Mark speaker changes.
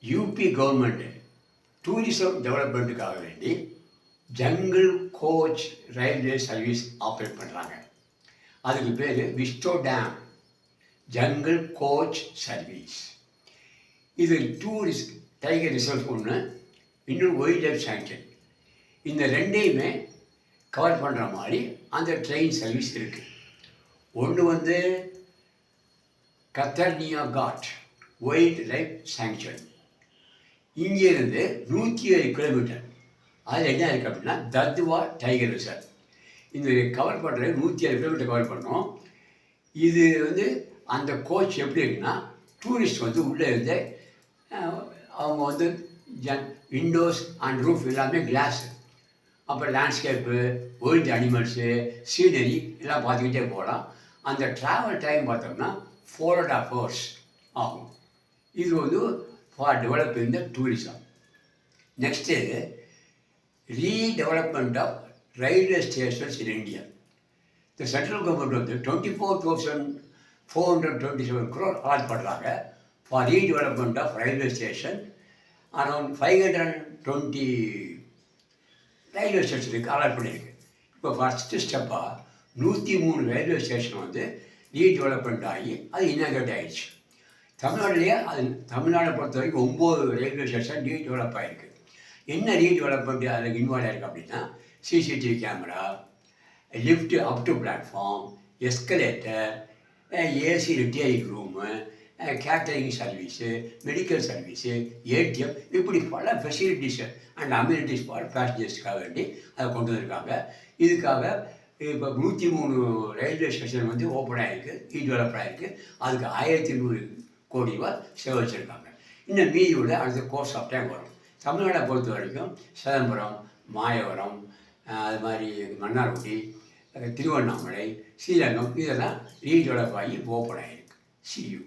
Speaker 1: UP government tourism டெவலப்மெண்ட்டுக்காக வேண்டி jungle coach railway service operate பண்ணுறாங்க. அதுக்கு பேர் விஸ்டோ டேம் ஜங்கிள் கோச் சர்வீஸ். இது டூரிஸ்ட் டைகர் ரிசர்வ் ஒன்று, இன்னொரு வைல்ட் லைஃப் சாங்சுரி. இந்த ரெண்டையுமே கவர் பண்ணுற மாதிரி அந்த ட்ரெயின் சர்வீஸ் இருக்குது. ஒன்று கத்தர்னியா காட் வைல்ட் லைஃப் சாங்சுரி. இங்கேருந்து 107 கிலோமீட்டர். அதில் என்ன இருக்குது அப்படின்னா தத்வா டைகர் ரிசர்வ். இந்த கவர் பண்ணுறது 107 கிலோமீட்டர் கவர் பண்ணோம். இது அந்த கோச் எப்படி இருக்குன்னா, டூரிஸ்ட் உள்ளே இருந்து அவங்க விண்டோஸ் அண்ட் ரூஃப் எல்லாமே கிளாஸு. அப்புறம் லேண்ட்ஸ்கேப்பு, வேர்ல்டு அனிமல்ஸு, சீனரி எல்லாம் பார்த்துக்கிட்டே போகலாம். அந்த ட்ராவல் டைம் பார்த்தோம்னா 4.5 hours ஆகும். இது for developing the tourism. Next redevelopment of railway stations in India. இந்த சென்ட்ரல் கவர்மெண்ட் 24,427 crore அலாட் பண்ணுறாங்க for redevelopment of railway station. Around 520 railway ஸ்டேஷனுக்கு அலாட் பண்ணியிருக்கு. இப்போ ஃபஸ்ட்டு ஸ்டெப்பாக 103 ரயில்வே ஸ்டேஷன் ரீடெவலப்மெண்ட் ஆகி அது இனாக்ரேட் ஆகிடுச்சு. தமிழ்நாடை பொறுத்த வரைக்கும் 9 ரயில்வே ஸ்டேஷன் ரீடெவலப் ஆகிருக்கு. என்ன ரீடெவலப்மெண்ட் அதில் இன்வால்வ் ஆகிருக்கு அப்படின்னா, CCTV camera, lift up to platform, escalator, AC retiring room, catering service, medical service, ATM, இப்படி பல ஃபெசிலிட்டிஸு அண்ட் அம்யூனிட்டிஸ் ஃபார் பேசஞ்சர்ஸ்க்காக வேண்டி அதை கொண்டு வந்திருக்காங்க. இதுக்காக இப்போ 103 ரயில்வே ஸ்டேஷன் ஓப்பன் ஆகிருக்கு, ரீடெவலப் ஆகிருக்கு. அதுக்கு 1,200 கோடி ரூபாய் செலவு வச்சுருக்காங்க. இன்னும் மீதியோட அடுத்த கோர்ஸ் ஆஃப் டைம் வரும். தமிழ்நாடை பொறுத்த வரைக்கும் சிதம்பரம், மாயவரம், அது மாதிரி மன்னார்குடி, திருவண்ணாமலை, ஸ்ரீரங்கம் இதெல்லாம் ரீடெவலப் ஆகி ஓப்பன் ஆகிருக்கு. சியூ